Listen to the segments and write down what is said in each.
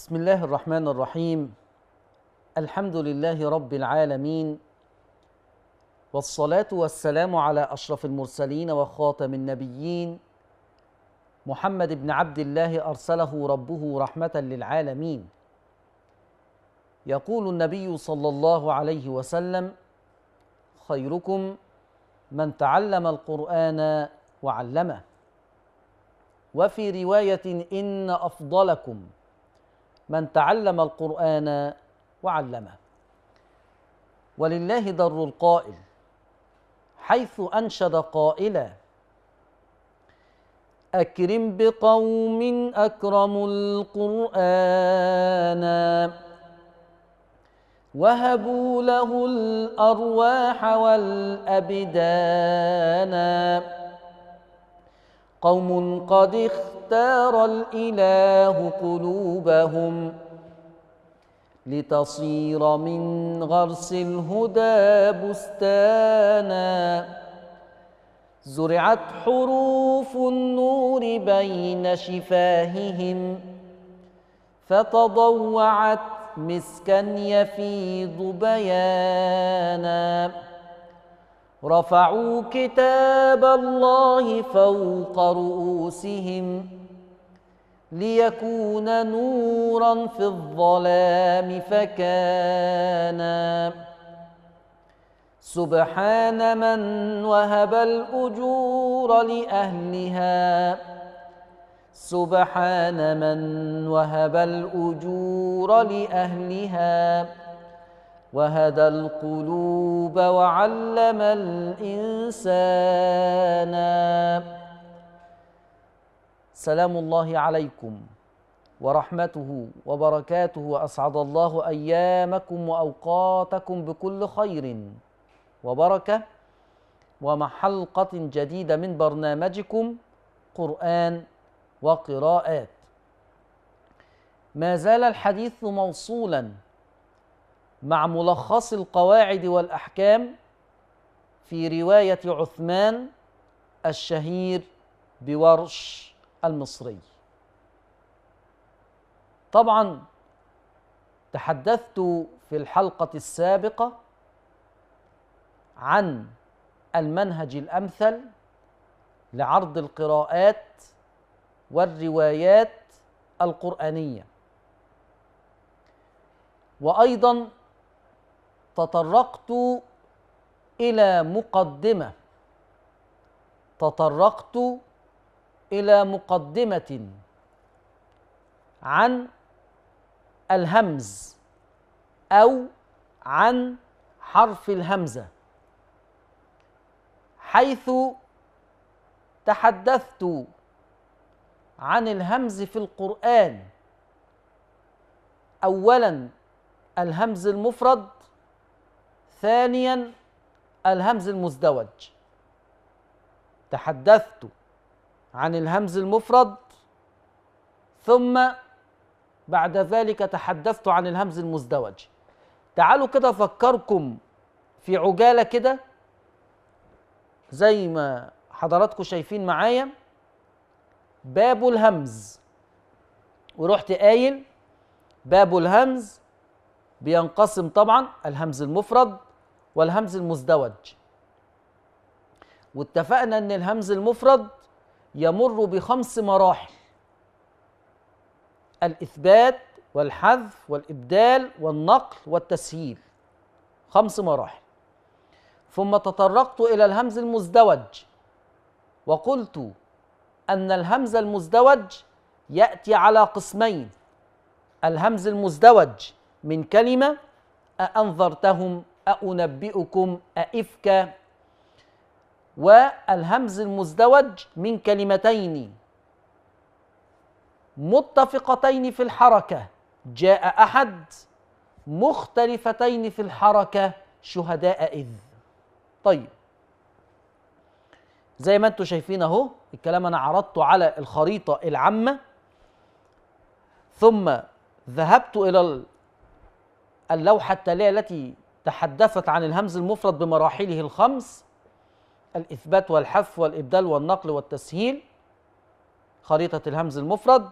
بسم الله الرحمن الرحيم. الحمد لله رب العالمين، والصلاة والسلام على أشرف المرسلين وخاتم النبيين محمد بن عبد الله أرسله ربه رحمة للعالمين. يقول النبي صلى الله عليه وسلم: خيركم من تعلم القرآن وعلمه. وفي رواية: إن أفضلكم من تعلم القرآن وعلمه. ولله در القائل حيث أنشد قائلا: أكرم بقوم أكرموا القرآن وهبوا له الأرواح والأبدان، قوم قد اختار الإله قلوبهم لتصير من غرس الهدى بستانا، زرعت حروف النور بين شفاههم فتضوعت مسكا يفيض بيانا، رفعوا كتاب الله فوق رؤوسهم ليكون نورا في الظلام فكان، سبحان من وهب الأجور لأهلها، سبحان من وهب الأجور لأهلها، وهدى القلوب وعلم الإنسان. سلام الله عليكم ورحمته وبركاته، وأسعد الله أيامكم وأوقاتكم بكل خير وبركة، ومع حلقة جديدة من برنامجكم قرآن وقراءات. ما زال الحديث موصولا مع ملخص القواعد والأحكام في رواية عثمان الشهير بورش المصري. طبعا تحدثت في الحلقة السابقة عن المنهج الأمثل لعرض القراءات والروايات القرآنية، وأيضا تطرقت إلى مقدمة عن الهمز أو عن حرف الهمزة، حيث تحدثت عن الهمز في القرآن. أولا الهمز المفرد، ثانيا الهمز المزدوج. تحدثت عن الهمز المفرد، ثم بعد ذلك تحدثت عن الهمز المزدوج. تعالوا كده أفكركم في عجالة كده زي ما حضراتكم شايفين معايا باب الهمز، ورحت قايل باب الهمز بينقسم طبعا الهمز المفرد والهمز المزدوج، واتفقنا ان الهمز المفرد يمر ب5 مراحل: الإثبات والحذف والإبدال والنقل والتسهيل، 5 مراحل. ثم تطرقت إلى الهمز المزدوج وقلت أن الهمز المزدوج يأتي على قسمين: الهمز المزدوج من كلمة أأنذرتهم، أأنبئكم، أئفك، والهمز المزدوج من كلمتين متفقتين في الحركة: جاء أحد، مختلفتين في الحركة: شهداء إذ. طيب، زي ما انتم شايفين اهو الكلام انا عرضته على الخريطة العامة، ثم ذهبت إلى اللوحة التالية التي تحدثت عن الهمز المفرد بمراحله ال5: الإثبات والحذف والإبدال والنقل والتسهيل، خريطة الهمز المفرد.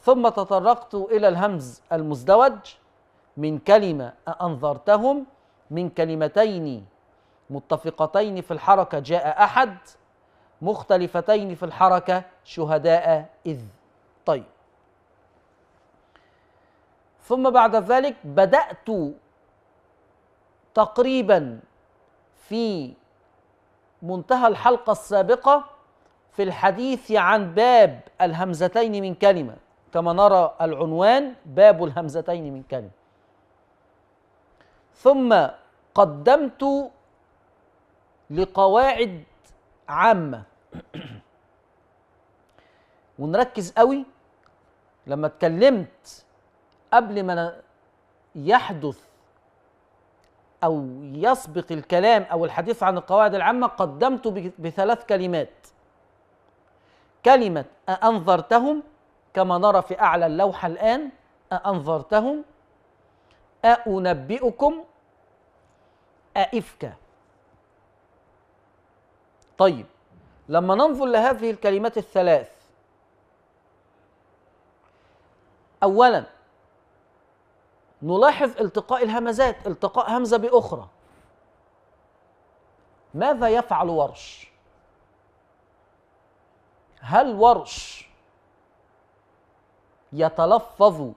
ثم تطرقت إلى الهمز المزدوج من كلمة أنظرتهم، من كلمتين متفقتين في الحركة جاء أحد، مختلفتين في الحركة شهداء إذ. طيب، ثم بعد ذلك بدأت تقريبا في منتهى الحلقة السابقة في الحديث عن باب الهمزتين من كلمة، كما نرى العنوان باب الهمزتين من كلمة. ثم قدمت لقواعد عامة ونركز قوي لما اتكلمت قبل ما يحدث أو يسبق الكلام أو الحديث عن القواعد العامة، قدمت بثلاث كلمات: كلمة أنظرتهم كما نرى في أعلى اللوحة الآن، أنظرتهم، أنبئكم، أئفك. طيب، لما ننظر لهذه الكلمات الثلاث، أولا نلاحظ التقاء الهمزات، التقاء همزة بأخرى. ماذا يفعل ورش؟ هل ورش يتلفظ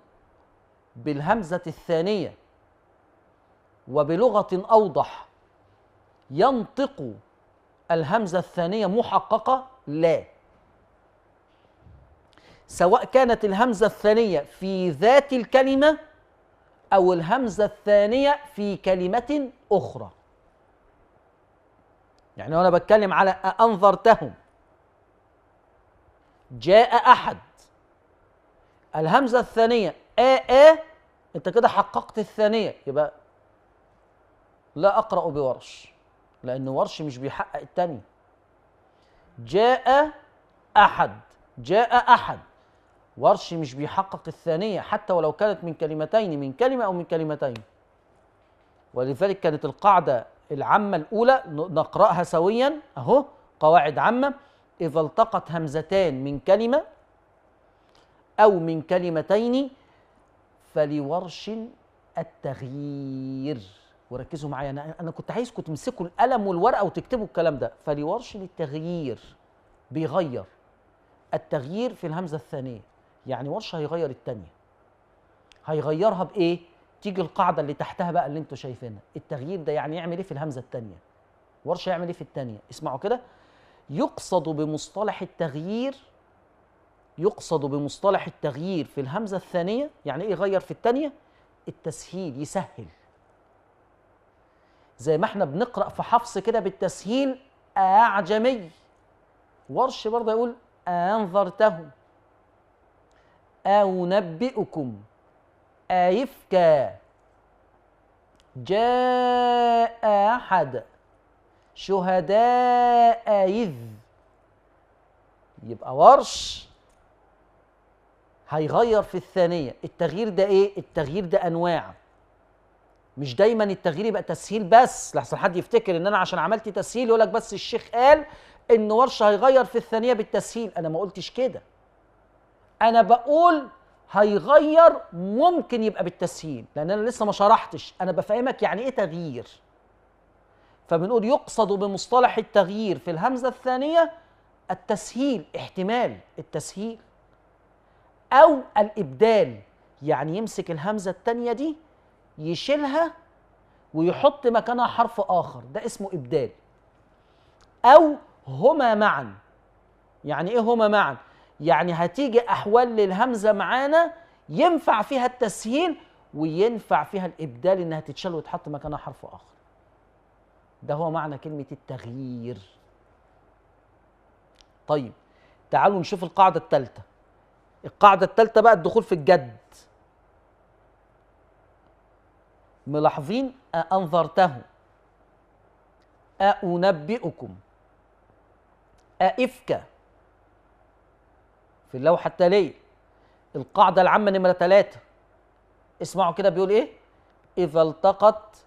بالهمزة الثانية وبلغة أوضح ينطق الهمزة الثانية محققة؟ لا، سواء كانت الهمزة الثانية في ذات الكلمة أو الهمزة الثانية في كلمة أخرى. يعني وأنا بتكلم على أنظرتهم جاء أحد، الهمزة الثانية أنت كده حققت الثانية، يبقى لا أقرأ بورش، لأن ورش مش بيحقق الثانية. جاء أحد، جاء أحد، ورش مش بيحقق الثانية حتى ولو كانت من كلمتين، من كلمة أو من كلمتين. ولذلك كانت القاعدة العامة الأولى نقرأها سويا أهو، قواعد عامة: إذا التقت همزتان من كلمة أو من كلمتين فلورش التغيير. وركزوا معايا، أنا كنت عايزكم تمسكوا القلم والورقة وتكتبوا الكلام ده. فلورش التغيير، بيغير التغيير في الهمزة الثانية، يعني ورش هيغير الثانية. هيغيرها بإيه؟ تيجي القاعدة اللي تحتها بقى اللي انتوا شايفينها، التغيير ده يعني يعمل إيه في الهمزة الثانية؟ ورش يعمل إيه في الثانية؟ اسمعوا كده: يقصد بمصطلح التغيير، يقصد بمصطلح التغيير في الهمزة الثانية، يعني إيه يغير في الثانية؟ التسهيل، يسهل. زي ما احنا بنقرأ في حفص كده بالتسهيل أعجمي، ورش برضه يقول أنظرتهم، أنبئكم، أيفكا، جاء أحد، شهداء إذ. يبقى ورش هيغير في الثانية. التغيير ده إيه؟ التغيير ده أنواع، مش دايما التغيير يبقى تسهيل بس، لحسن حد يفتكر ان انا عشان عملت تسهيل يقول لك بس الشيخ قال ان ورش هيغير في الثانيه بالتسهيل. انا ما قلتش كده، انا بقول هيغير ممكن يبقى بالتسهيل، لان انا لسه ما شرحتش، انا بفهمك يعني ايه تغيير. فبنقول يقصد بمصطلح التغيير في الهمزه الثانيه التسهيل، احتمال التسهيل او الابدال، يعني يمسك الهمزه الثانيه دي يشيلها ويحط مكانها حرف آخر، ده اسمه إبدال. أو هما معا. يعني إيه هما معا؟ يعني هتيجي أحوال للهمزة معانا ينفع فيها التسهيل وينفع فيها الإبدال، إنها تتشال وتحط مكانها حرف آخر. ده هو معنى كلمة التغيير. طيب، تعالوا نشوف القاعدة الثالثة. القاعدة الثالثة بقى الدخول في الجد. ملاحظين أنظرته، أنبئكم، أئفك. في اللوحة التالية القاعدة العامة نمرة 3، اسمعوا كده بيقول إيه: إذا التقت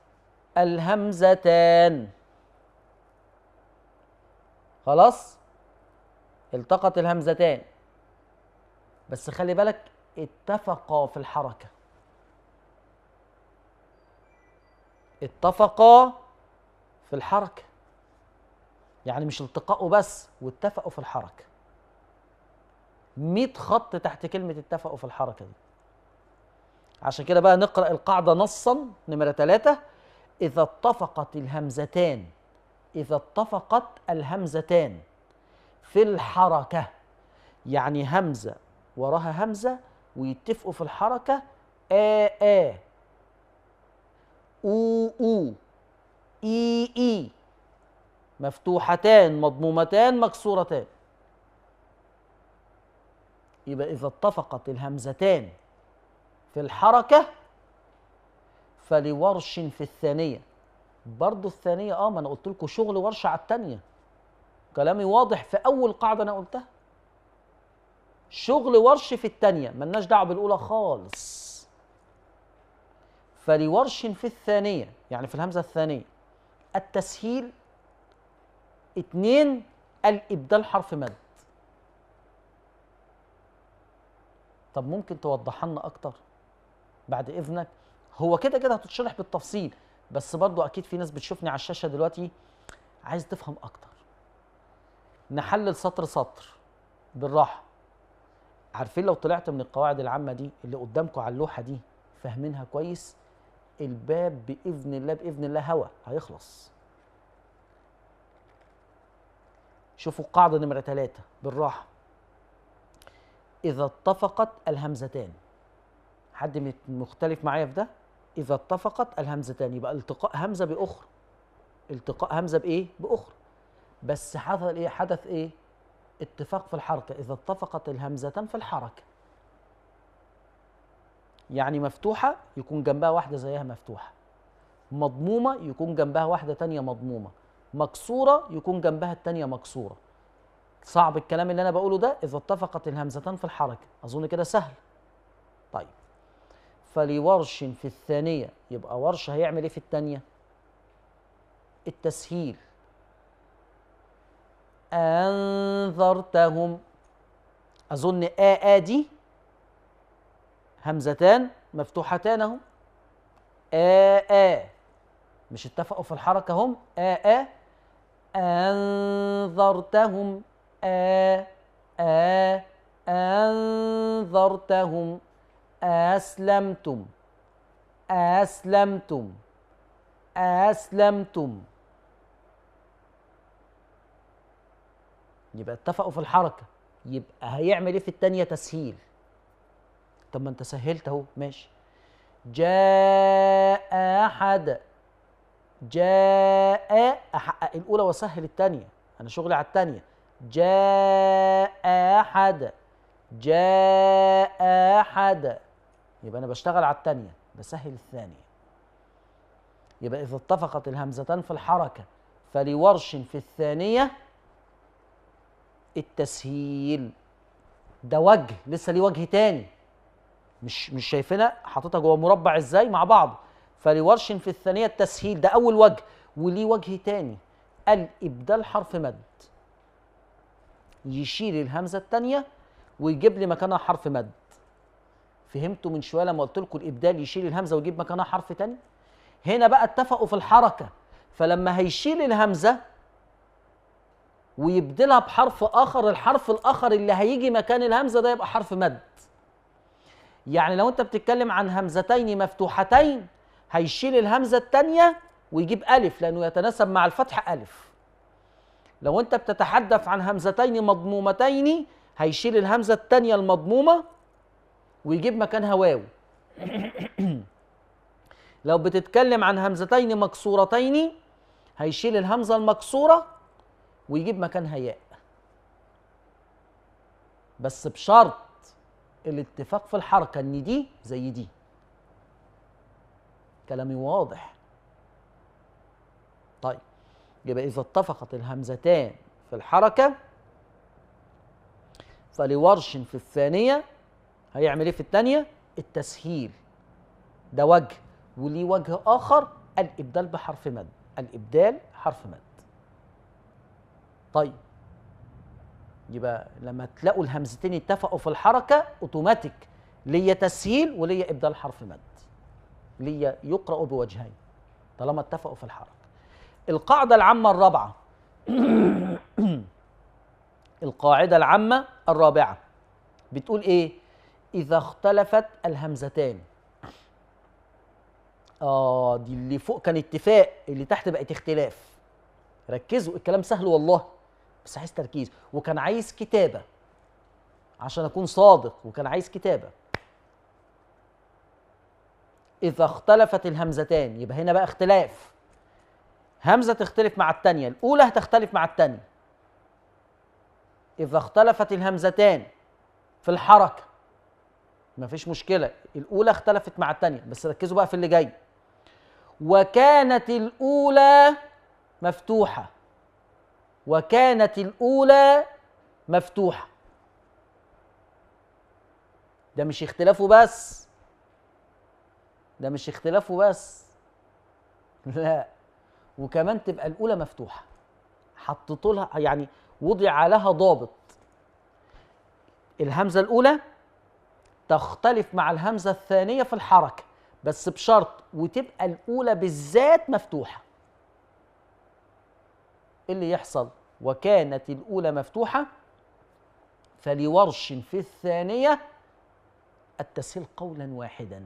الهمزتان. خلاص، التقت الهمزتان، بس خلي بالك اتفقا في الحركة. اتفقا في الحركة، يعني مش التقاء بس، واتفقوا في الحركة. 100 خط تحت كلمة اتفقوا في الحركة دي. عشان كده بقى نقرأ القاعدة نصا نمرة 3: إذا اتفقت الهمزتان، إذا اتفقت الهمزتان في الحركة، يعني همزة وراها همزة ويتفقوا في الحركة، آ أو أو، إي إي، مفتوحتان مضمومتان مكسورتان. يبقى إذا اتفقت الهمزتان في الحركة فلورش في الثانية. برضو الثانية ما أنا قلت لكم شغل ورش على الثانية، كلامي واضح في أول قاعدة أنا قلتها. شغل ورش في الثانية، ملناش دعوة بالأولى خالص. فلورش في الثانية يعني في الهمزة الثانية التسهيل. 2 الإبدال حرف مد. طب ممكن توضحها لنا أكتر بعد إذنك؟ هو كده كده هتتشرح بالتفصيل، بس برضو أكيد في ناس بتشوفني على الشاشة دلوقتي عايز تفهم أكتر. نحلل سطر سطر بالراحة. عارفين لو طلعت من القواعد العامة دي اللي قدامكم على اللوحة دي فاهمينها كويس، الباب بإذن الله بإذن الله هوا هيخلص. شوفوا القاعدة نمرة 3 بالراحة. إذا اتفقت الهمزتان، حد مختلف معايا في ده؟ إذا اتفقت الهمزتان يبقى التقاء همزة بأخرى، التقاء همزة بإيه؟ بأخرى، بس حدث إيه؟ حدث إيه؟ اتفاق في الحركة. إذا اتفقت الهمزتان في الحركة، يعني مفتوحة يكون جنبها واحدة زيها مفتوحة، مضمومة يكون جنبها واحدة تانية مضمومة، مكسورة يكون جنبها التانية مكسورة. صعب الكلام اللي أنا بقوله ده؟ إذا اتفقت الهمزتان في الحركة، أظن كده سهل. طيب، فلورش في الثانية، يبقى ورش هيعمل إيه في التانية؟ التسهيل. أنذرتهم، أظن دي همزتان مفتوحتان أهو، مش اتفقوا في الحركة هم؟ أنذرتهم، أنذرتهم، أسلمتم، أسلمتم، أسلمتم. يبقى اتفقوا في الحركة، يبقى هيعمل ايه في التانية؟ تسهيل. طب ما انت سهلت اهو، ماشي. جاء أحد، جاء، أحقق الأولى وأسهل التانية، أنا شغلي على التانية. جاء أحد، جاء أحد، يبقى أنا بشتغل على التانية بسهل الثانية. يبقى إذا اتفقت الهمزتان في الحركة فلورش في الثانية التسهيل. ده وجه، لسه ليه وجه تاني، مش شايفينها حاططها جوه مربع ازاي مع بعض. فلورش في الثانية التسهيل، ده أول وجه، وليه وجه تاني، الإبدال حرف مد، يشيل الهمزة التانية ويجيب لي مكانها حرف مد. فهمتوا من شوية لما قلت لكم الإبدال يشيل الهمزة ويجيب مكانها حرف تاني؟ هنا بقى اتفقوا في الحركة، فلما هيشيل الهمزة ويبدلها بحرف آخر، الحرف الآخر اللي هيجي مكان الهمزة ده يبقى حرف مد. يعني لو أنت بتتكلم عن همزتين مفتوحتين هيشيل الهمزة التانية ويجيب ألف لأنه يتناسب مع الفتح ألف. لو أنت بتتحدث عن همزتين مضمومتين هيشيل الهمزة التانية المضمومة ويجيب مكانها واو. لو بتتكلم عن همزتين مكسورتين هيشيل الهمزة المكسورة ويجيب مكانها ياء، بس بشرط الاتفاق في الحركة ان دي زي دي. كلامي واضح؟ طيب، يبقى إذا اتفقت الهمزتان في الحركة فلورش في الثانية هيعمل ايه في الثانية؟ التسهيل، ده وجه، وليه وجه آخر الإبدال بحرف مد، الإبدال حرف مد. طيب، يبقى لما تلاقوا الهمزتين اتفقوا في الحركة اوتوماتيك ليا تسهيل وليا ابدال حرف مد، ليا يقرأ بوجهين طالما اتفقوا في الحركة. القاعدة العامة الرابعة القاعدة العامة الرابعة بتقول ايه؟ إذا اختلفت الهمزتان. دي اللي فوق كان اتفاق، اللي تحت بقت اختلاف. ركزوا، الكلام سهل والله بس عايز تركيز، وكان عايز كتابة عشان أكون صادق، وكان عايز كتابة. إذا اختلفت الهمزتان يبقى هنا بقى اختلاف، همزة تختلف مع التانية، الأولى هتختلف مع التانية. إذا اختلفت الهمزتان في الحركة مفيش مشكلة، الأولى اختلفت مع التانية، بس ركزوا بقى في اللي جاي. وكانت الأولى مفتوحة، وكانت الأولى مفتوحة. ده مش اختلافه بس، ده مش اختلافه بس، لا، وكمان تبقى الأولى مفتوحة. حطيتوا لها يعني وضع لها ضابط، الهمزة الأولى تختلف مع الهمزة الثانية في الحركة بس بشرط، وتبقى الأولى بالذات مفتوحة. إيه اللي يحصل؟ وكانت الأولى مفتوحة فلورش في الثانية التسهيل قولا واحدا.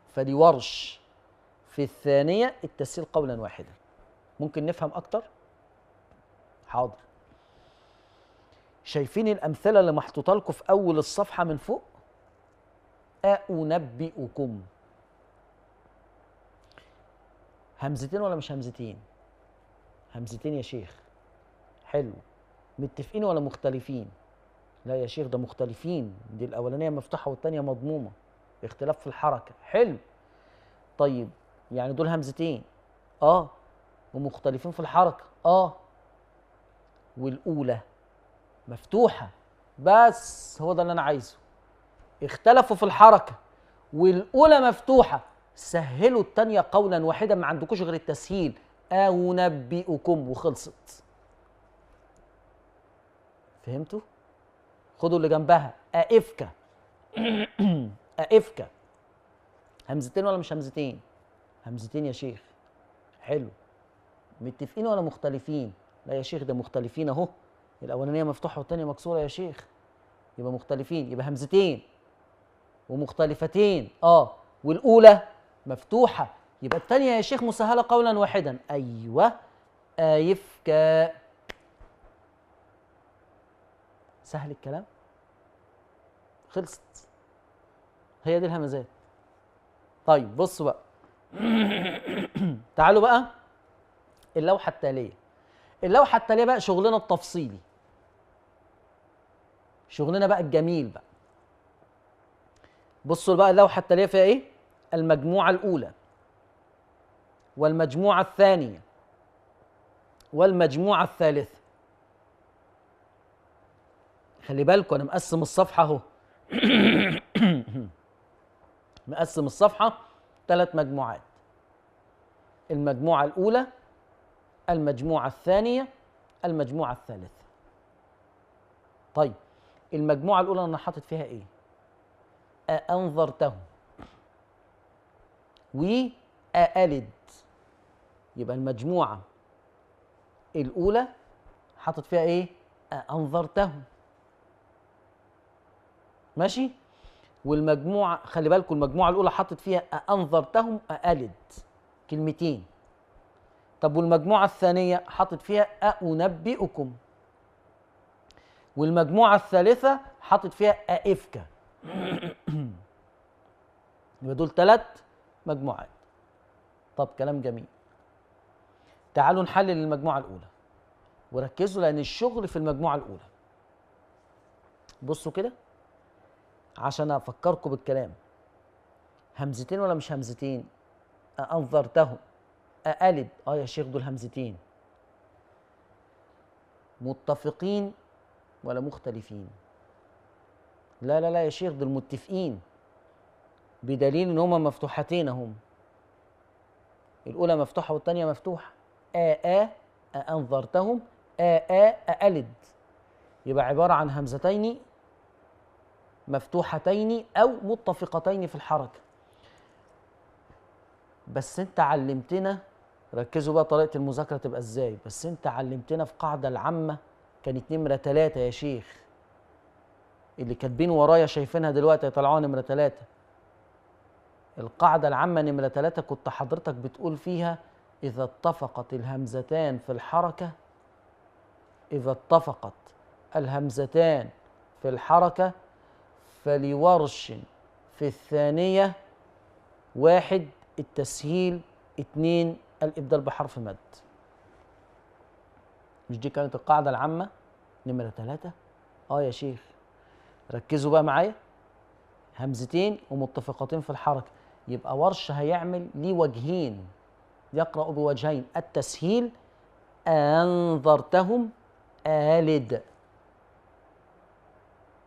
فلورش في الثانية التسهيل قولا واحدا. ممكن نفهم أكتر؟ حاضر. شايفين الأمثلة اللي محطوطة لكم في أول الصفحة من فوق؟ أنبئكم، همزتين ولا مش همزتين؟ همزتين يا شيخ. حلو. متفقين ولا مختلفين؟ لا يا شيخ ده مختلفين، دي الأولانية مفتوحة والتانية مضمومة، اختلاف في الحركة. حلو. طيب يعني دول همزتين ومختلفين في الحركة والأولى مفتوحة، بس هو ده اللي أنا عايزه. اختلفوا في الحركة والأولى مفتوحة، سهلوا التانية قولا واحدا، ما عندكوش غير التسهيل. أنبئكم وخلصت. فهمتوا؟ خدوا اللي جنبها أئفك. أئفك همزتين ولا مش همزتين؟ همزتين يا شيخ. حلو. متفقين ولا مختلفين؟ لا يا شيخ ده مختلفين اهو، الاولانيه مفتوحه والثانيه مكسوره يا شيخ، يبقى مختلفين، يبقى همزتين ومختلفتين والاولى مفتوحه، يبقى الثانيه يا شيخ مسهله قولا واحدا. ايوه آيفك. سهل الكلام، خلصت. هي دي الهمزات. طيب بصوا بقى تعالوا بقى اللوحه التاليه. اللوحه التاليه بقى شغلنا التفصيلي، شغلنا بقى الجميل بقى. بصوا بقى اللوحه التاليه فيها ايه؟ المجموعه الاولى والمجموعه الثانيه والمجموعه الثالثه. خلي بالكم انا مقسم الصفحه اهو مقسم الصفحه 3 مجموعات: المجموعه الاولى، المجموعه الثانيه، المجموعه الثالثه. طيب المجموعه الاولى انا حاطط فيها ايه؟ أأنظرتهم وأألد. يبقى المجموعه الاولى حاطط فيها ايه؟ أأنظرتهم. ماشي. والمجموعه خلي بالكم المجموعه الاولى حاطط فيها أأنظرتهم أألد، كلمتين. طب والمجموعه الثانيه حاطط فيها أأنبئكم، والمجموعه الثالثه حاطط فيها أئفك. يبقى دول 3 مجموعات. طب كلام جميل. تعالوا نحلل المجموعه الاولى وركزوا لان الشغل في المجموعه الاولى. بصوا كده عشان افكركم بالكلام. همزتين ولا مش همزتين؟ أأنظرتهم أألد. يا شيخ دول همزتين. متفقين ولا مختلفين؟ لا لا لا يا شيخ دول متفقين، بدليل ان هما مفتوحتين اهم، الاولى مفتوحه والثانيه مفتوحه. أأنظرتهم أألد، يبقى عباره عن همزتين مفتوحتين أو متفقتين في الحركة. بس أنت علمتنا، ركزوا بقى طريقة المذاكرة تبقى إزاي، بس أنت علمتنا في قاعدة العامة كانت نمرة 3 يا شيخ، اللي كاتبين ورايا شايفينها دلوقتي يطلعوها نمرة 3. القاعدة العامة نمرة 3 كنت حضرتك بتقول فيها إذا اتفقت الهمزتان في الحركة، إذا اتفقت الهمزتان في الحركة فلورش في الثانية 1 التسهيل، 2 الإبدال بحرف مد. مش دي كانت القاعدة العامة نمرة 3؟ يا شيخ ركزوا بقى معايا، همزتين ومتفقتين في الحركة، يبقى ورش هيعمل ليه وجهين، يقرأ بوجهين، التسهيل أنظرتهم آلد،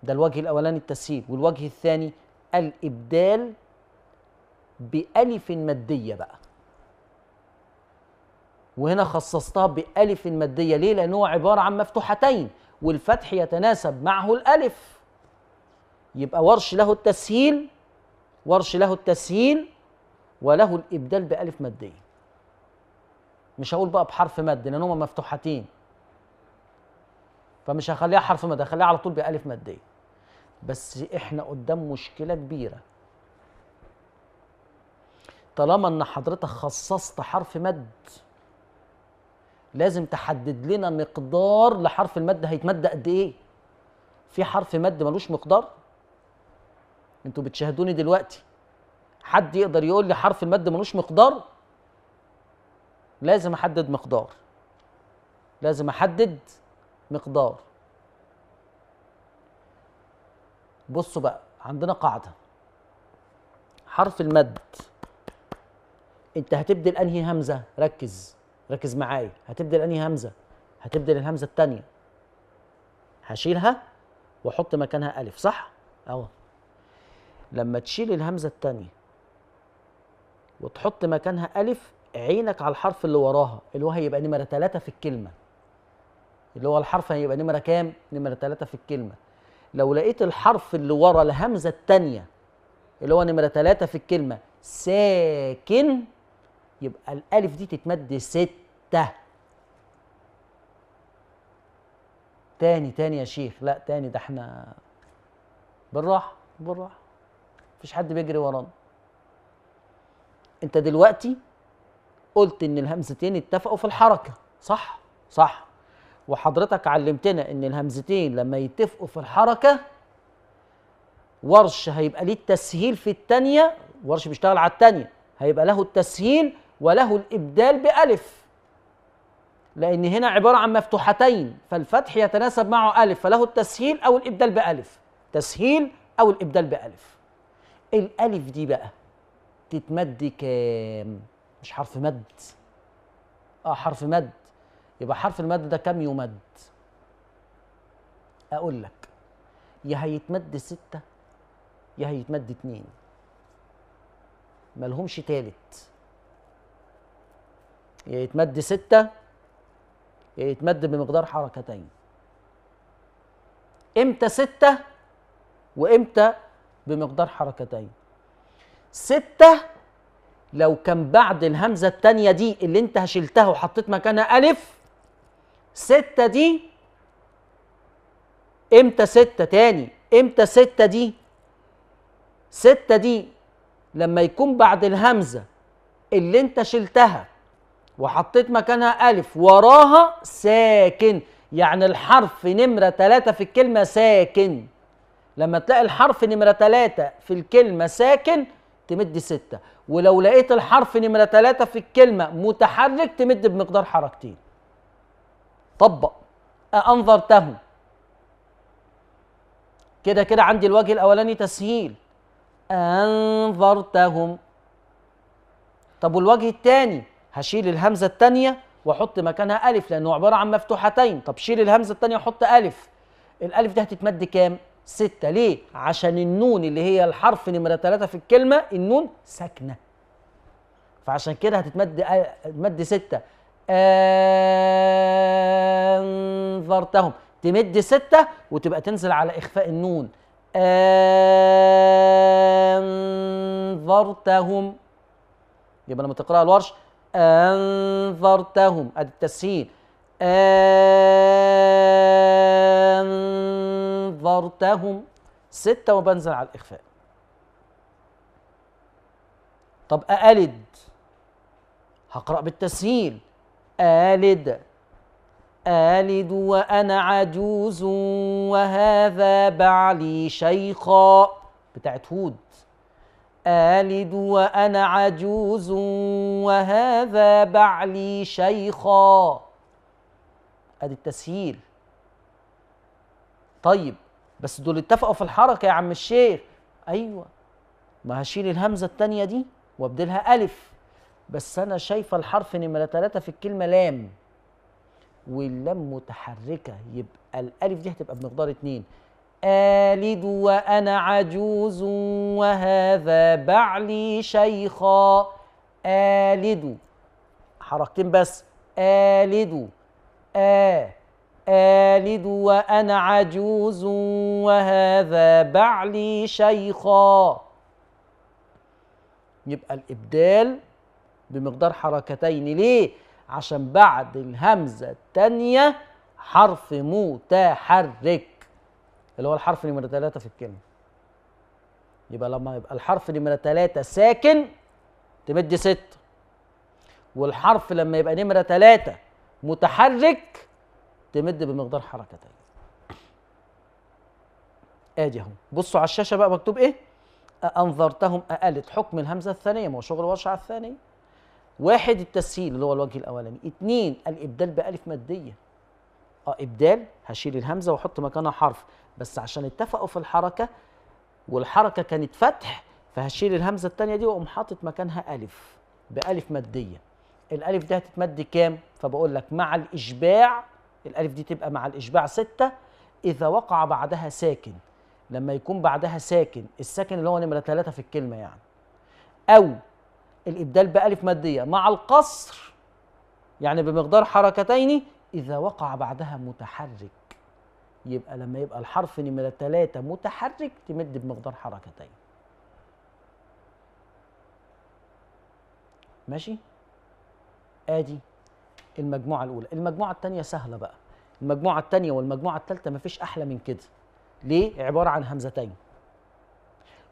ده الوجه الأولاني التسهيل، والوجه الثاني الإبدال بألف مادية بقى. وهنا خصصتها بألف مادية ليه؟ لأنه عبارة عن مفتوحتين والفتح يتناسب معه الألف، يبقى ورش له التسهيل، ورش له التسهيل وله الإبدال بألف مادية. مش هقول بقى بحرف مد لأن هما مفتوحتين، فمش هخليها حرف مد، هخليها على طول بألف مادية. بس احنا قدام مشكلة كبيرة، طالما ان حضرتك خصصت حرف مد لازم تحدد لنا مقدار لحرف المد، هيتمد قد ايه؟ في حرف مد ملوش مقدار؟ انتوا بتشاهدوني دلوقتي، حد يقدر يقول لي حرف المد ملوش مقدار؟ لازم احدد مقدار، لازم احدد مقدار. بصوا بقى، عندنا قاعدة، حرف المد انت هتبدل انهي همزة؟ ركز معايا، هتبدل انهي همزة؟ هتبدل الهمزة التانية، هشيلها واحط مكانها ألف، صح؟ لما تشيل الهمزة التانية وتحط مكانها ألف، عينك على الحرف اللي وراها اللي هو هيبقى نمرة 3 في الكلمة، اللي هو الحرف هيبقى نمرة كام؟ نمرة 3 في الكلمة. لو لقيت الحرف اللي ورا الهمزة التانية اللي هو نمرة 3 في الكلمة ساكن، يبقى الألف دي تتمد 6. تاني يا شيخ، لا تاني، ده احنا بالراحة بالراحة، مفيش حد بيجري ورانا. انت دلوقتي قلت ان الهمزتين اتفقوا في الحركة، صح؟ صح. وحضرتك علمتنا ان الهمزتين لما يتفقوا في الحركة ورش هيبقى ليه التسهيل في التانية، ورش بيشتغل على التانية هيبقى له التسهيل وله الإبدال بألف، لأن هنا عبارة عن مفتوحتين فالفتح يتناسب معه ألف، فله التسهيل أو الإبدال بألف، تسهيل أو الإبدال بألف. الألف دي بقى تتمد كام؟ مش حرف مد، حرف مد، يبقى حرف المد ده كام يمد؟ أقول لك، يا هيتمد 6 يا هيتمد 2، ملهمش تالت، يا يتمد 6 يا يتمد بمقدار حركتين. امتى 6 وامتى بمقدار حركتين؟ 6 لو كان بعد الهمزة التانية دي اللي انت شلتها وحطيت مكانها ألف، 6 دي امتى 6 تاني؟ امتى 6 دي؟ 6 دي لما يكون بعد الهمزة اللي انت شلتها وحطيت مكانها ألف وراها ساكن، يعني الحرف نمرة 3 في الكلمة ساكن. لما تلاقي الحرف نمرة 3 في الكلمة ساكن تمد 6، ولو لقيت الحرف نمرة 3 في الكلمة متحرك تمد بمقدار حركتين. طبق أنظرتهم، كده عندي الوجه الأولاني تسهيل، أنظرتهم. طب والوجه الثاني هشيل الهمزة الثانية واحط مكانها ألف لأنه عبارة عن مفتوحتين، طب شيل الهمزة الثانية وحط ألف، الألف دي هتتمد كام؟ 6. ليه؟ عشان النون اللي هي الحرف نمرة 3 في الكلمة النون ساكنة، فعشان كده هتتمد 6. أنظرتهم تمد 6 وتبقى تنزل على إخفاء النون، أنذرتهم. يبقى لما تقرأ الورش أنذرتهم أدي التسهيل، أنذرتهم 6 وبنزل على الإخفاء. طب أألد هقرأ بالتسهيل، آلد آلد وأنا عجوز وهذا بعلي شيخا بتاعت هود، آلد وأنا عجوز وهذا بعلي شيخا ادي التسهيل. طيب بس دول اتفقوا في الحركة يا عم الشيخ. ايوه، ما هشيل الهمزة التانية دي وابدلها ألف، بس أنا شايفة الحرف نمرة 3 في الكلمة لام، واللام متحركة، يبقى الألف دي هتبقى بمقدار 2. آلد وأنا عجوز وهذا بعلي شيخا، آلد حركتين بس، آلد آلد وأنا عجوز وهذا بعلي شيخا. يبقى الإبدال بمقدار حركتين. ليه؟ عشان بعد الهمزة التانية حرف متحرك اللي هو الحرف نمرة 3 في الكلمة. يبقى لما يبقى الحرف نمرة 3 ساكن تمد 6، والحرف لما يبقى نمرة 3 متحرك تمد بمقدار حركتين. ادي اهو، بصوا على الشاشة بقى مكتوب ايه؟ أنذرتهم أقلت حكم الهمزة الثانية، ما هو شغل ورش على الثانية. 1 التسهيل اللي هو الوجه الأولاني، 2 الإبدال بألف مادية. إبدال هشيل الهمزة وأحط مكانها حرف، بس عشان اتفقوا في الحركة والحركة كانت فتح فهشيل الهمزة الثانية دي وأقوم حاطط مكانها ألف بألف مادية. الألف دي هتتمد كام؟ فبقول لك مع الإشباع، الألف دي تبقى مع الإشباع 6 إذا وقع بعدها ساكن. لما يكون بعدها ساكن، الساكن اللي هو نمرة 3 في الكلمة يعني، أو الإبدال بألف مادية مع القصر يعني بمقدار حركتين إذا وقع بعدها متحرك. يبقى لما يبقى الحرف نمرة 3 متحرك تمد بمقدار حركتين. ماشي؟ آدي المجموعة الأولى. المجموعة الثانية سهلة بقى. المجموعة الثانية والمجموعة الثالثة مفيش أحلى من كده. ليه؟ عبارة عن همزتين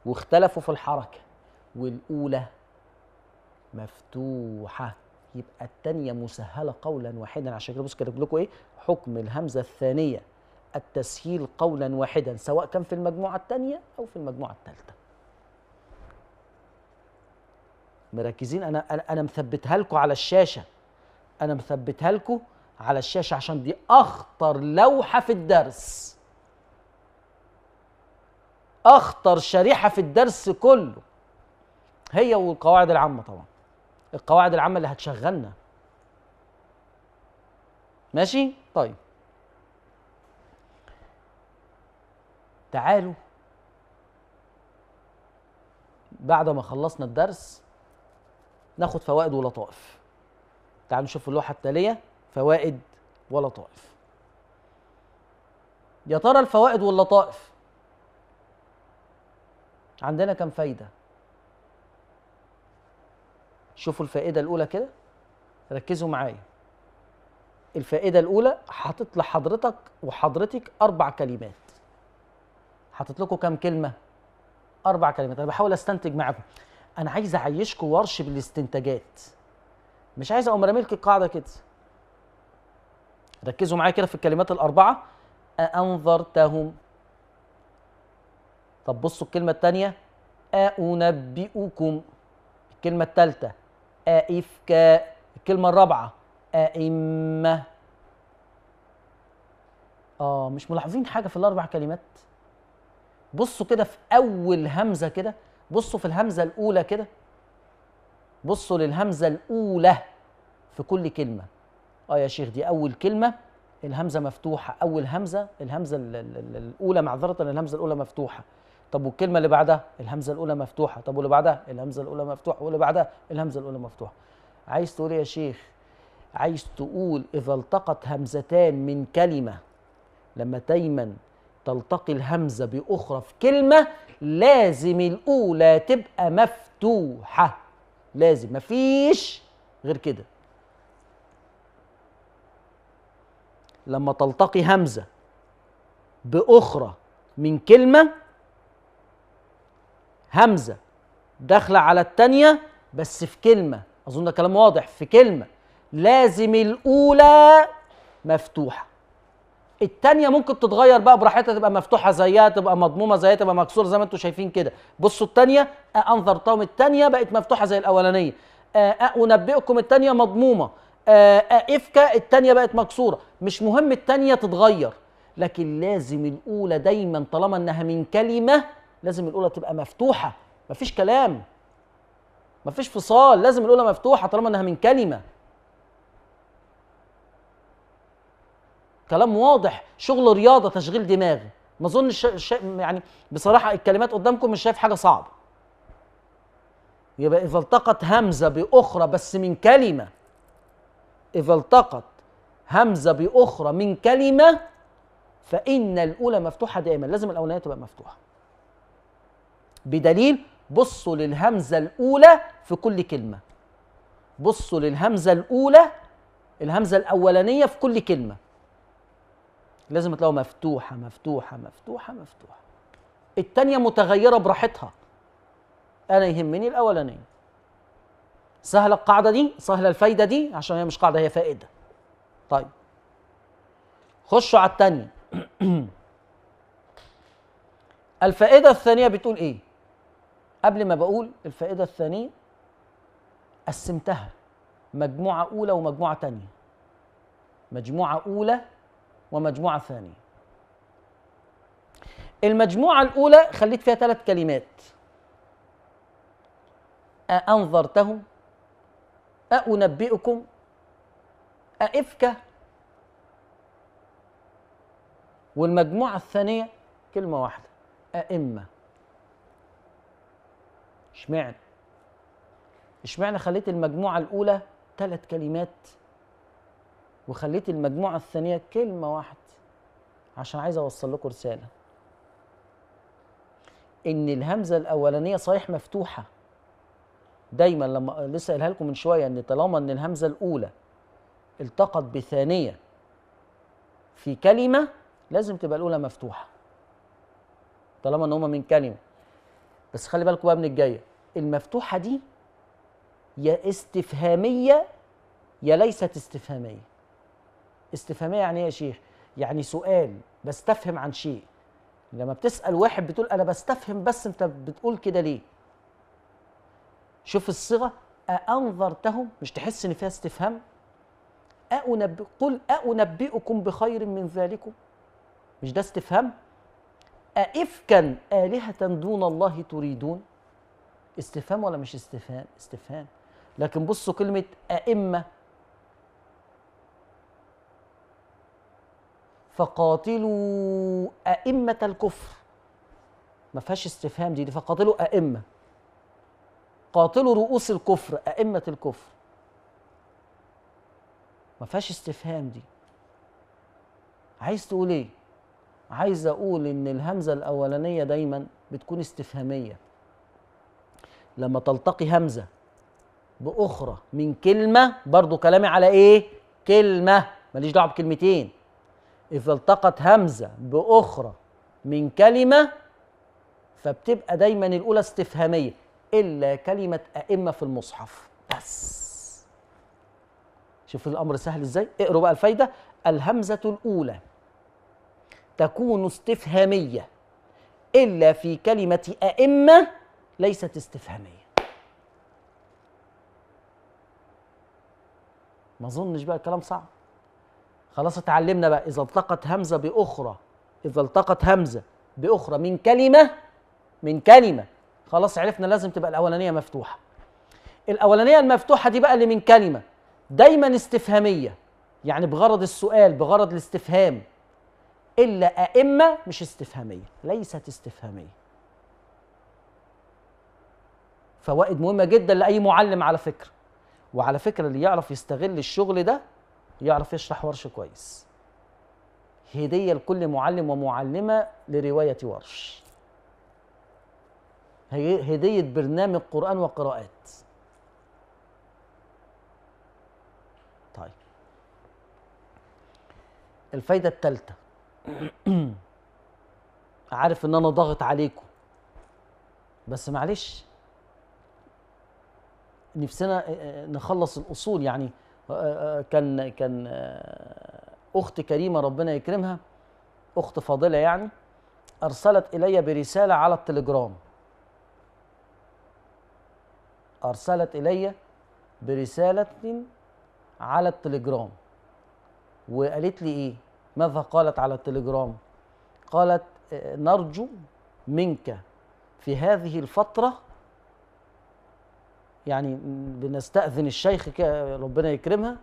واختلفوا في الحركة، والأولى مفتوحة يبقى الثانية مسهلة قولا واحدا. عشان كده بص كاتب لكم إيه؟ حكم الهمزة الثانية التسهيل قولا واحدا سواء كان في المجموعة الثانية أو في المجموعة الثالثة. مركزين؟ أنا مثبتها لكم على الشاشة، أنا مثبتها لكم على الشاشة عشان دي أخطر لوحة في الدرس، أخطر شريحة في الدرس كله، هي والقواعد العامة. طبعا القواعد العامة اللي هتشغلنا. ماشي؟ طيب تعالوا بعد ما خلصنا الدرس ناخد فوائد ولطائف. تعالوا نشوف اللوحة التالية، فوائد ولطائف. يا ترى الفوائد واللطائف عندنا كم فايدة؟ شوفوا الفائدة الأولى كده، ركزوا معايا. الفائدة الأولى حاطط لحضرتك وحضرتك 4 كلمات. حاطط لكم كم كلمة؟ 4 كلمات. أنا بحاول أستنتج معاكم، أنا عايز أعيشكم ورش بالاستنتاجات، مش عايز أقوم رامي لك القاعدة كده. ركزوا معايا كده في الكلمات ال4. أنذرتهم. طب بصوا الكلمة الثانية، أنبئكم. الكلمة الثالثة أئفكا. الكلمة الرابعة أئمة. مش ملاحظين حاجة في ال4 كلمات؟ بصوا كده في أول همزة كده، بصوا في الهمزة الأولى كده، بصوا للهمزة الأولى في كل كلمة. يا شيخ دي أول كلمة الهمزة مفتوحة، أول همزة الهمزة الأولى، معذرة الهمزة الأولى مفتوحة. طب والكلمة اللي بعدها الهمزة الأولى مفتوحة، طب واللي بعدها الهمزة الأولى مفتوحة، واللي بعدها الهمزة الأولى مفتوحة. عايز تقول إيه يا شيخ؟ عايز تقول إذا التقت همزتان من كلمة لما دايما تلتقي الهمزة بأخرى في كلمة لازم الأولى تبقى مفتوحة، لازم، مفيش غير كده. لما تلتقي همزة بأخرى من كلمة، همزة داخلة على التانية بس في كلمة، أظن ده كلام واضح، في كلمة لازم الأولى مفتوحة. التانية ممكن تتغير بقى براحتها، تبقى مفتوحة زيها، تبقى مضمومة زيها، تبقى مكسورة زي ما انتم شايفين كده. بصوا التانية أنظرتهم، التانية بقت مفتوحة زي الأولانية. أنبئكم التانية مضمومة. إفكا التانية بقت مكسورة. مش مهم التانية تتغير، لكن لازم الأولى دايما طالما إنها من كلمة لازم الأولى تبقى مفتوحة. مفيش كلام، مفيش فصال، لازم الأولى مفتوحة طالما إنها من كلمة. كلام واضح، شغل رياضة، تشغيل دماغ. ما اظنش يعني بصراحة الكلمات قدامكم مش شايف حاجة صعبة. يبقى إذا التقت همزة بأخرى بس من كلمة، إذا التقت همزة بأخرى من كلمة فإن الأولى مفتوحة دائما، لازم الأولانية تبقى مفتوحة. بدليل بصوا للهمزة الأولى في كل كلمة، بصوا للهمزة الأولى، الهمزة الأولانية في كل كلمة لازم تلاقوا مفتوحة مفتوحة مفتوحة مفتوحة. التانية متغيرة براحتها، أنا يهمني الأولانية. سهلة القاعدة دي، سهلة الفايدة دي، عشان هي مش قاعدة هي فائدة. طيب خشوا على التانية. الفائدة الثانية بتقول إيه؟ قبل ما بقول الفائدة الثانية قسمتها مجموعة أولى ومجموعة تانية، مجموعة أولى ومجموعة ثانية. المجموعة الأولى خليت فيها 3 كلمات: أأنذرتهم، أأنبئكم، أإفكا. والمجموعة الثانية كلمة واحدة: أئمة. اشمعنى خليت المجموعة الأولى 3 كلمات وخليت المجموعة الثانية كلمة واحدة؟ عشان عايز أوصل لكم رسالة إن الهمزة الأولانية صحيح مفتوحة دايما، لما لسه قايلها لكم من شوية إن طالما إن الهمزة الأولى التقت بثانية في كلمة لازم تبقى الأولى مفتوحة طالما إن هما من كلمة. بس خلي بالكم بقى من الجاية، المفتوحة دي يا استفهامية يا ليست استفهامية. استفهامية يعني ايه يا شيخ؟ يعني سؤال بستفهم عن شيء. لما بتسأل واحد بتقول أنا بستفهم، بس أنت بتقول كده ليه؟ شوف الصيغة، أأنذرتهم، مش تحس إن فيها استفهام؟ قل أأنبئكم بخير من ذلكم، مش ده استفهام؟ أئفكا آلهة دون الله تريدون، استفهام ولا مش استفهام؟ استفهام. لكن بصوا كلمة أئمة، فقاتلوا أئمة الكفر، ما فيهاش استفهام دي فقاتلوا أئمة. قاتلوا رؤوس الكفر، أئمة الكفر، ما فيهاش استفهام دي. عايز تقول ايه؟ عايز اقول ان الهمزة الأولانية دايما بتكون استفهامية. لما تلتقي همزة بأخرى من كلمة، برضو كلامي على ايه؟ كلمة، ماليش دعوة بكلمتين. إذا التقت همزة بأخرى من كلمة فبتبقى دايما الأولى استفهامية، إلا كلمة أئمة في المصحف بس. شوف الأمر سهل إزاي؟ اقروا بقى الفايدة. الهمزة الأولى تكون استفهامية إلا في كلمة أئمة ليست استفهامية. ما أظنش بقى الكلام صعب. خلاص اتعلمنا بقى. إذا التقت همزة بأخرى، إذا التقت همزة بأخرى من كلمة خلاص عرفنا لازم تبقى الأولانية مفتوحة. الأولانية المفتوحة دي بقى اللي من كلمة دايما استفهامية، يعني بغرض السؤال، بغرض الاستفهام. إلا أئمة مش استفهامية، ليست استفهامية. فوائد مهمة جدا لأي معلم على فكرة. وعلى فكرة اللي يعرف يستغل الشغل ده يعرف يشرح ورش كويس. هدية لكل معلم ومعلمة لرواية ورش، هدية برنامج قرآن وقراءات. طيب الفايدة الثالثة، عارف ان انا ضاغط عليكم بس معلش نفسنا نخلص الاصول يعني. كان اخت كريمه ربنا يكرمها، اخت فاضله يعني، ارسلت الي برساله على التليجرام، ارسلت الي برساله على التليجرام وقالت لي ايه؟ ماذا قالت على التليجرام؟ قالت نرجو منك في هذه الفتره، يعني بنستأذن الشيخ ربنا يكرمها،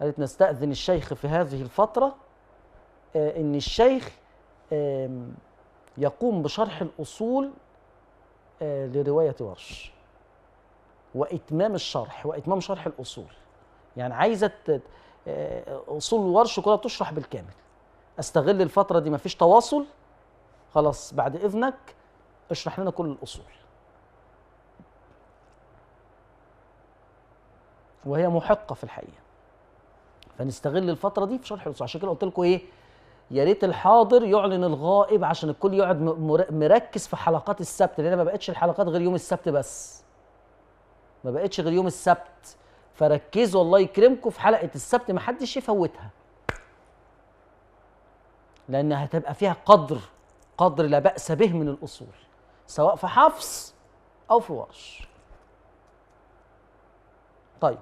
قالت نستأذن الشيخ في هذه الفترة إن الشيخ يقوم بشرح الأصول لرواية ورش وإتمام الشرح وإتمام شرح الأصول. يعني عايزة أصول ورش كلها تشرح بالكامل. أستغل الفترة دي مفيش تواصل، خلاص بعد إذنك اشرح لنا كل الأصول. وهي محقة في الحقيقة، فنستغل الفترة دي في شرح الأصول. عشان كده قلت لكم إيه؟ يا ريت الحاضر يعلن الغائب عشان الكل يقعد مركز في حلقات السبت، لأن ما بقتش الحلقات غير يوم السبت بس، ما بقتش غير يوم السبت. فركزوا الله يكرمكم في حلقة السبت، ما حدش يفوتها، لأن هتبقى فيها قدر لا بأس به من الأصول، سواء في حفص أو في ورش. طيب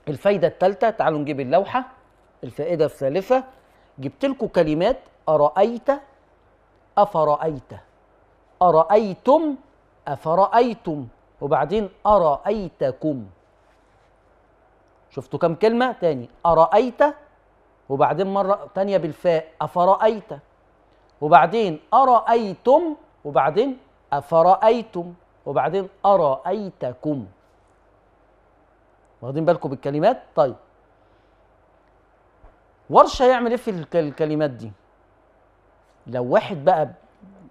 الفايدة الثالثة، تعالوا نجيب اللوحة. الفائدة الثالثة، جبت لكم كلمات أرأيت، أفرأيت، أرأيتم، أفرأيتم، وبعدين أرأيتكم. شفتوا كم كلمة؟ تاني، أرأيت، وبعدين مرة تانية بالفاء أفرأيت، وبعدين أرأيتم، وبعدين أفرأيتم، وبعدين أرأيتكم. واخدين بالكم بالكلمات؟ طيب ورش هيعمل ايه في الكلمات دي؟ لو واحد بقى،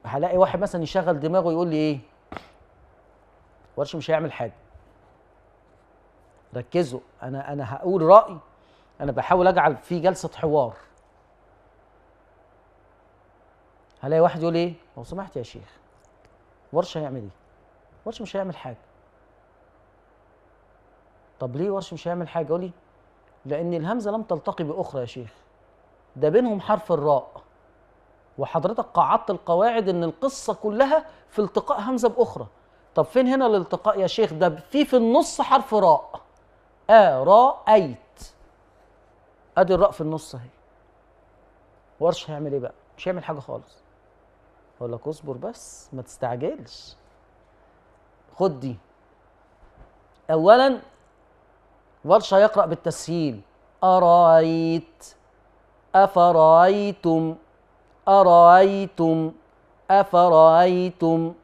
هلاقي واحد مثلا يشغل دماغه يقول لي ايه؟ ورش مش هيعمل حاجه. ركزوا، انا هقول رأي، انا بحاول اجعل في جلسه حوار. هلاقي واحد يقول ايه؟ لو سمحت يا شيخ، ورش هيعمل ايه؟ ورش مش هيعمل حاجه. طب ليه ورش مش هيعمل حاجه؟ يقول لي لان الهمزه لم تلتقي باخرى يا شيخ، ده بينهم حرف الراء، وحضرتك قعدت القواعد ان القصه كلها في التقاء همزه باخرى. طب فين هنا الالتقاء يا شيخ؟ ده في النص حرف راء، رأيت، ادي الراء في النص اهي. ورش هيعمل ايه بقى؟ مش هيعمل حاجه خالص. اقول لك اصبر بس، ما تستعجلش. خد دي. اولا ورش هيقرأ بالتسهيل، أرأيت، أفرأيتم، أرأيتم، أفرأيتم،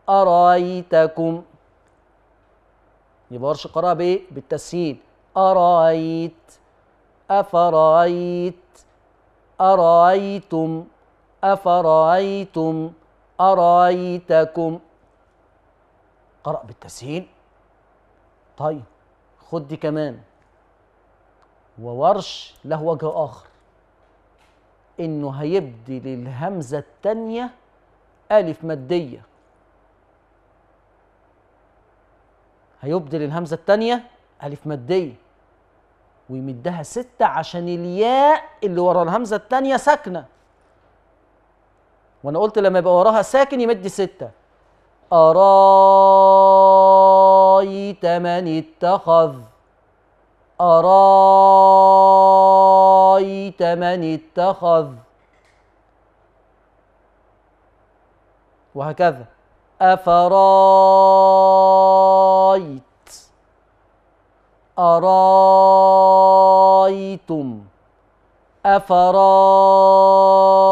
أرأيتكم. يبقى ورش قرأ بإيه؟ بالتسهيل، أرأيت، أفرأيت، أرأيتم، أفرأيتم، أرأيتكم. قرأ بالتسهيل. طيب خد دي كمان. وورش له وجه آخر، إنه هيبدل الهمزة التانية ألف مادية. هيبدل الهمزة التانية ألف مادية ويمدها 6 عشان الياء اللي ورا الهمزة التانية ساكنة. وأنا قلت لما يبقى وراها ساكن يمد 6. أرايت من اتخذ، أرايت من اتخذ، وهكذا. أفرايت، أرايتم،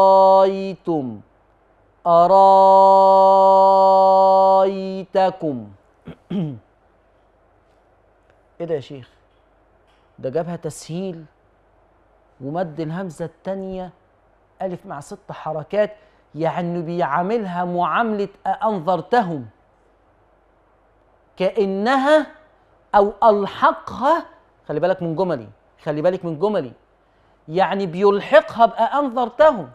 أفرايتم، أرايتكم. ايه ده يا شيخ؟ ده جابها تسهيل ومد الهمزة التانية ألف مع 6 حركات، يعني بيعاملها معاملة أنظرتهم، كأنها أو ألحقها. خلي بالك من جملي، خلي بالك من جملي، يعني بيلحقها بأنظرتهم.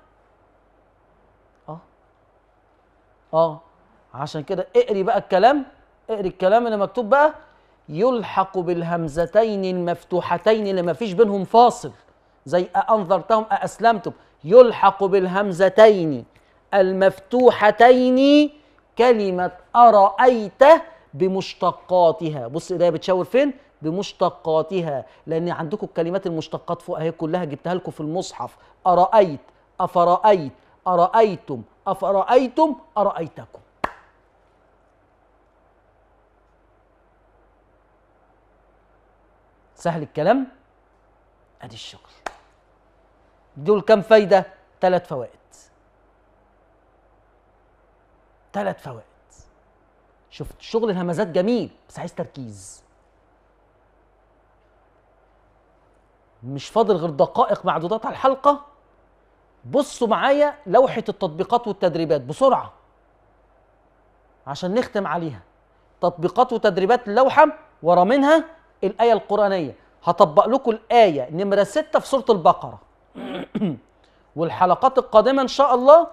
عشان كده اقري بقى الكلام، اقري الكلام اللي مكتوب بقى: يلحق بالهمزتين المفتوحتين اللي ما فيش بينهم فاصل، زي أأنذرتهم أأسلمتم. يلحق بالهمزتين المفتوحتين كلمة أرأيت بمشتقاتها. بص ايديا بتشاور فين؟ بمشتقاتها، لأن عندكم الكلمات المشتقات فوق اهي كلها، جبتها لكم في المصحف: أرأيت، أفرأيت، أرأيتم، أفرأيتم، أرأيتكم. سهل الكلام؟ ادي الشغل. دول كام فايدة؟ 3 فوائد. 3 فوائد. شفت شغل الهمزات جميل بس عايز تركيز. مش فاضل غير دقائق معدودات على الحلقة. بصوا معايا لوحة التطبيقات والتدريبات بسرعة عشان نختم عليها. تطبيقات وتدريبات اللوحة، ورا منها الآية القرآنية. هطبق لكم الآية نمرة 6 في سورة البقرة. والحلقات القادمة إن شاء الله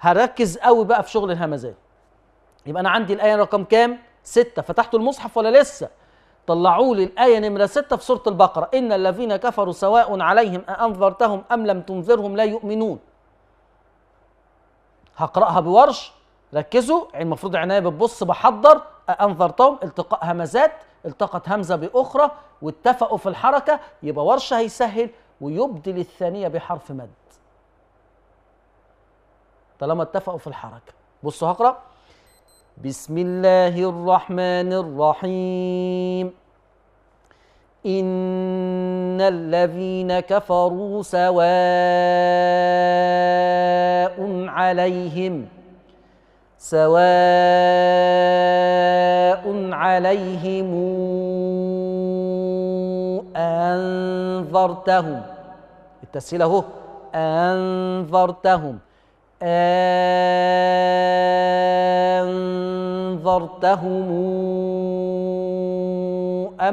هركز قوي بقى في شغل الهمزات. يبقى أنا عندي الآية رقم كام؟ 6. فتحتوا المصحف ولا لسه؟ طلعوا لي الآية نمرة 6 في سورة البقرة: إن الذين كفروا سواء عليهم أأنذرتهم أم لم تنذرهم لا يؤمنون. هقرأها بورش، ركزوا، المفروض عناية بتبص بحضر. أأنذرتهم التقاء همزات، التقت همزة بأخرى واتفقوا في الحركة، يبقى ورش هيسهل ويبدل الثانية بحرف مد طالما اتفقوا في الحركة. بصوا هقرأ: بسم الله الرحمن الرحيم. إن الذين كفروا سواء عليهم أنذرتهم، التسهيل اهو، أنذرتهم أم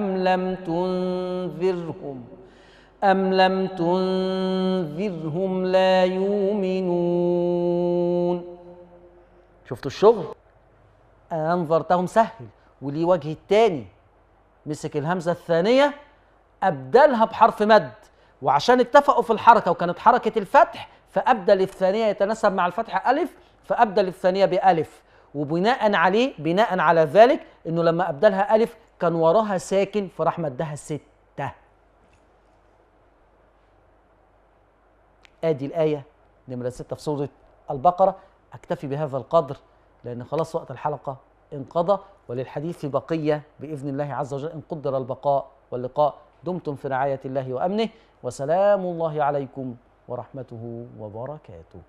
لم تنذرهم لا يؤمنون. شفتوا الشغل؟ أنذرتهم سهل، وليه وجه التاني، مسك الهمزة الثانية أبدلها بحرف مد، وعشان اتفقوا في الحركة وكانت حركة الفتح فأبدل الثانية يتناسب مع الفتح ألف، فأبدل الثانية بألف، وبناء عليه بناء على ذلك إنه لما أبدلها ألف كان وراها ساكن فراح مدها 6. آدي الآية نمرة 6 في سورة البقرة. أكتفي بهذا القدر لأن خلاص وقت الحلقة انقضى، وللحديث بقية بإذن الله عز وجل إن قدر البقاء واللقاء. دمتم في رعاية الله وأمنه، وسلام الله عليكم ورحمته وبركاته.